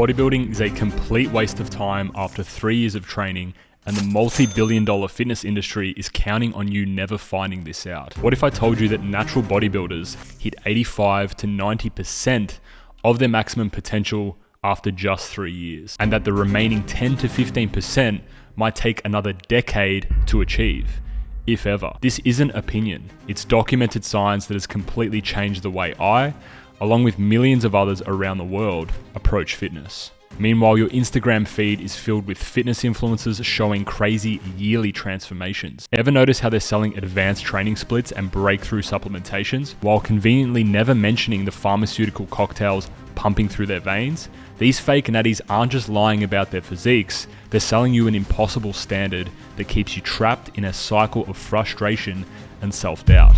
Bodybuilding is a complete waste of time after 3 years of training, and the multi-billion-dollar fitness industry is counting on you never finding this out. What if I told you that natural bodybuilders hit 85 to 90% of their maximum potential after just 3 years, and that the remaining 10 to 15% might take another decade to achieve, if ever? This isn't opinion. It's documented science that has completely changed the way I, along with millions of others around the world, approach fitness. Meanwhile, your Instagram feed is filled with fitness influencers showing crazy yearly transformations. Ever notice how they're selling advanced training splits and breakthrough supplementations, while conveniently never mentioning the pharmaceutical cocktails pumping through their veins? These fake natties aren't just lying about their physiques, they're selling you an impossible standard that keeps you trapped in a cycle of frustration and self-doubt.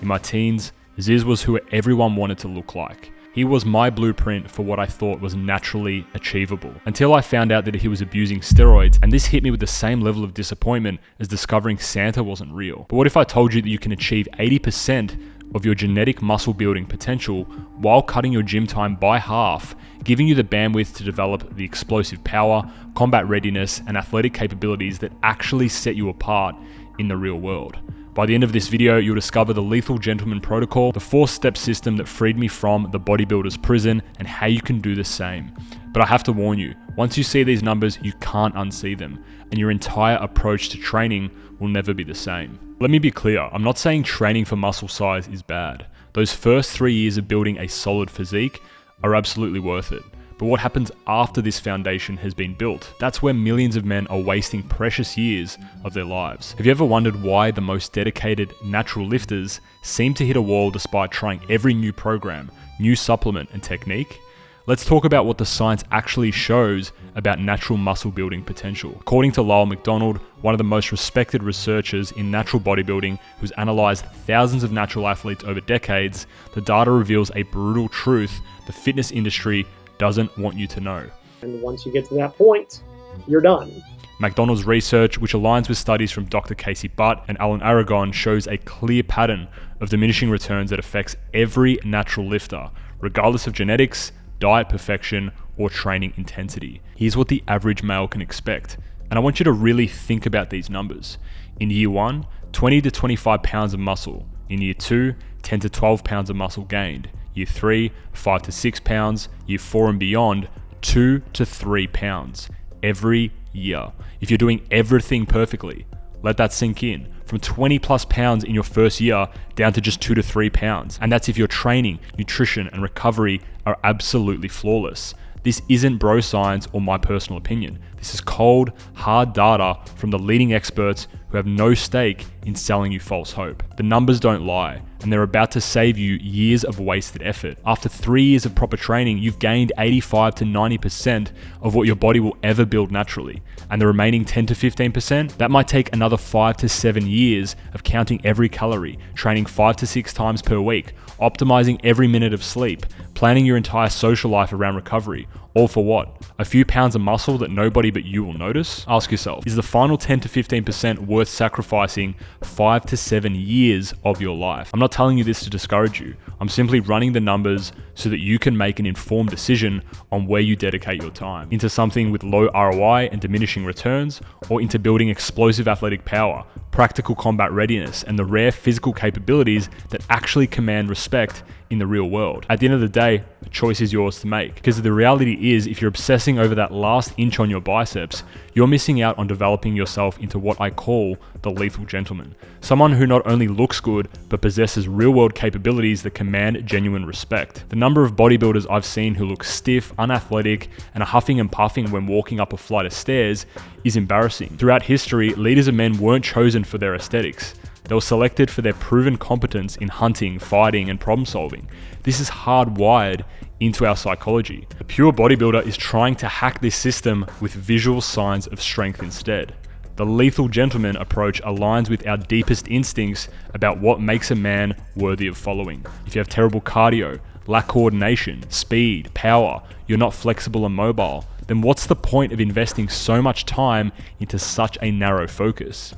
In my teens, Zyzz was who everyone wanted to look like. He was my blueprint for what I thought was naturally achievable, until I found out that he was abusing steroids, and this hit me with the same level of disappointment as discovering Santa wasn't real. But what if I told you that you can achieve 80% of your genetic muscle building potential while cutting your gym time by half, giving you the bandwidth to develop the explosive power, combat readiness, and athletic capabilities that actually set you apart in the real world? By the end of this video, you'll discover the Lethal Gentleman Protocol, the 4-step system that freed me from the bodybuilder's prison, and how you can do the same. But I have to warn you, once you see these numbers, you can't unsee them, and your entire approach to training will never be the same. Let me be clear, I'm not saying training for muscle size is bad. Those first 3 years of building a solid physique are absolutely worth it. But what happens after this foundation has been built? That's where millions of men are wasting precious years of their lives. Have you ever wondered why the most dedicated natural lifters seem to hit a wall despite trying every new program, new supplement and technique? Let's talk about what the science actually shows about natural muscle building potential. According to Lyle McDonald, one of the most respected researchers in natural bodybuilding who's analyzed thousands of natural athletes over decades, the data reveals a brutal truth the fitness industry doesn't want you to know. And once you get to that point, you're done. McDonald's research, which aligns with studies from Dr. Casey Butt and Alan Aragon, shows a clear pattern of diminishing returns that affects every natural lifter, regardless of genetics, diet perfection, or training intensity. Here's what the average male can expect, and I want you to really think about these numbers. In year 1, 20 to 25 pounds of muscle. In year 2, 10 to 12 pounds of muscle gained. Year 3, 5 to 6 pounds. Year 4 and beyond, 2 to 3 pounds every year. If you're doing everything perfectly, let that sink in. From 20 plus pounds in your first year down to just 2 to 3 pounds. And that's if your training, nutrition, and recovery are absolutely flawless. This isn't bro science or my personal opinion. This is cold, hard data from the leading experts who have no stake in selling you false hope. The numbers don't lie, and they're about to save you years of wasted effort. After 3 years of proper training, you've gained 85 to 90% of what your body will ever build naturally. And the remaining 10 to 15%, that might take another 5 to 7 years of counting every calorie, training 5 to 6 times per week, optimizing every minute of sleep, planning your entire social life around recovery. All for what? A few pounds of muscle that nobody but you will notice? Ask yourself, is the final 10 to 15% worth sacrificing 5 to 7 years of your life? I'm not telling you this to discourage you. I'm simply running the numbers so that you can make an informed decision on where you dedicate your time. Into something with low ROI and diminishing returns, or into building explosive athletic power, practical combat readiness, and the rare physical capabilities that actually command respect in the real world. At the end of the day, the choice is yours to make. Because the reality is, if you're obsessing over that last inch on your biceps, you're missing out on developing yourself into what I call the lethal gentleman. Someone who not only looks good, but possesses real-world capabilities that command genuine respect. The number of bodybuilders I've seen who look stiff, unathletic, and are huffing and puffing when walking up a flight of stairs is embarrassing. Throughout history, leaders of men weren't chosen for their aesthetics. They were selected for their proven competence in hunting, fighting, and problem solving. This is hardwired into our psychology. A pure bodybuilder is trying to hack this system with visual signs of strength instead. The lethal gentleman approach aligns with our deepest instincts about what makes a man worthy of following. If you have terrible cardio, lack coordination, speed, power, you're not flexible and mobile, then what's the point of investing so much time into such a narrow focus?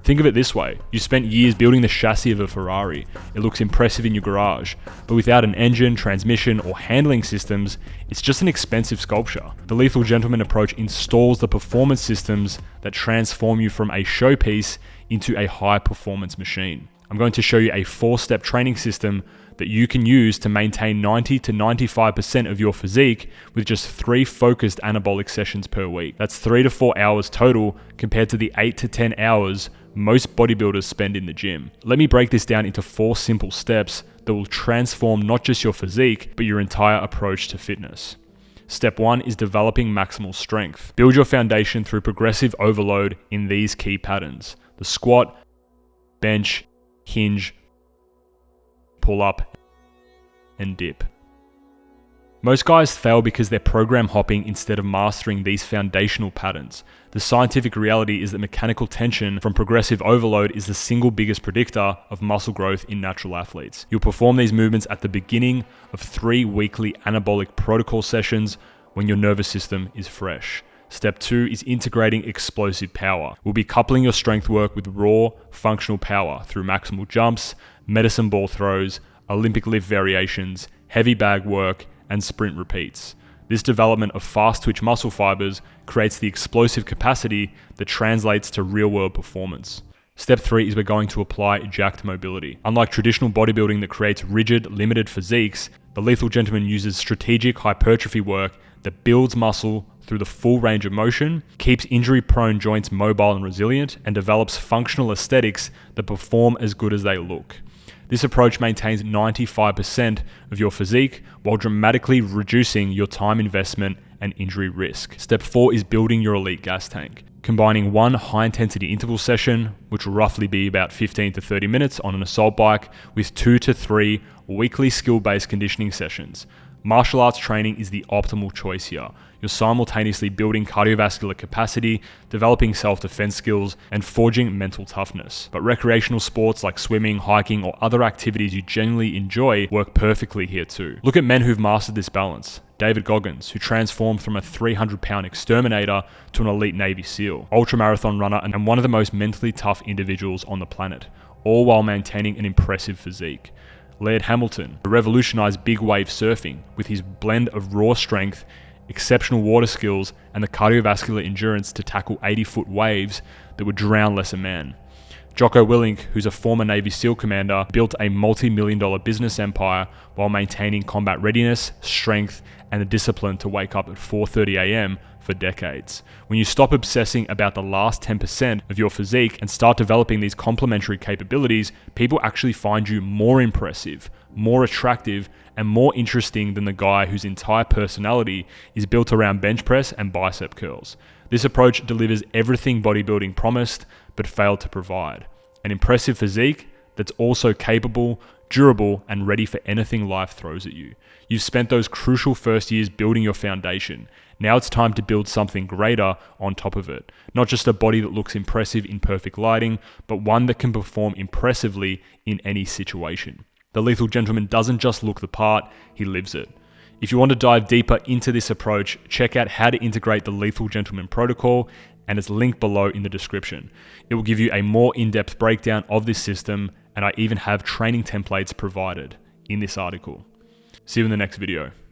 Think of it this way, you spent years building the chassis of a Ferrari. It looks impressive in your garage, but without an engine, transmission, or handling systems, it's just an expensive sculpture. The Lethal Gentleman approach installs the performance systems that transform you from a showpiece into a high-performance machine. I'm going to show you a 4-step training system that you can use to maintain 90 to 95% of your physique with just 3 focused anabolic sessions per week. That's 3 to 4 hours total compared to the 8 to 10 hours most bodybuilders spend in the gym. Let me break this down into 4 simple steps that will transform not just your physique, but your entire approach to fitness. Step 1 is developing maximal strength. Build your foundation through progressive overload in these key patterns: the squat, bench, hinge, pull up, and dip. Most guys fail because they're program hopping instead of mastering these foundational patterns. The scientific reality is that mechanical tension from progressive overload is the single biggest predictor of muscle growth in natural athletes. You'll perform these movements at the beginning of 3 weekly anabolic protocol sessions when your nervous system is fresh. Step 2 is integrating explosive power. We'll be coupling your strength work with raw, functional power through maximal jumps, medicine ball throws, Olympic lift variations, heavy bag work, and sprint repeats. This development of fast twitch muscle fibers creates the explosive capacity that translates to real-world performance. Step 3 is we're going to apply jacked mobility. Unlike traditional bodybuilding that creates rigid, limited physiques, the Lethal Gentleman uses strategic hypertrophy work that builds muscle through the full range of motion, keeps injury-prone joints mobile and resilient, and develops functional aesthetics that perform as good as they look. This approach maintains 95% of your physique while dramatically reducing your time investment and injury risk. Step 4 is building your elite gas tank. Combining 1 high-intensity interval session, which will roughly be about 15 to 30 minutes on an assault bike, with 2 to 3 weekly skill-based conditioning sessions. Martial arts training is the optimal choice here. You're simultaneously building cardiovascular capacity, developing self-defense skills, and forging mental toughness. But recreational sports like swimming, hiking, or other activities you genuinely enjoy work perfectly here too. Look at men who've mastered this balance. David Goggins, who transformed from a 300-pound exterminator to an elite Navy SEAL, ultramarathon runner, and one of the most mentally tough individuals on the planet, all while maintaining an impressive physique. Laird Hamilton, who revolutionized big wave surfing with his blend of raw strength, exceptional water skills, and the cardiovascular endurance to tackle 80-foot waves that would drown lesser men. Jocko Willink, who's a former Navy SEAL commander, built a multi-million-dollar business empire while maintaining combat readiness, strength, and the discipline to wake up at 4:30 a.m. for decades. When you stop obsessing about the last 10% of your physique and start developing these complementary capabilities, people actually find you more impressive, more attractive, and more interesting than the guy whose entire personality is built around bench press and bicep curls. This approach delivers everything bodybuilding promised but failed to provide: an impressive physique that's also capable, durable, and ready for anything life throws at you. You've spent those crucial first years building your foundation. Now it's time to build something greater on top of it. Not just a body that looks impressive in perfect lighting, but one that can perform impressively in any situation. The Lethal Gentleman doesn't just look the part, he lives it. If you want to dive deeper into this approach, check out how to integrate the Lethal Gentleman protocol, and it's linked below in the description. It will give you a more in-depth breakdown of this system, and I even have training templates provided in this article. See you in the next video.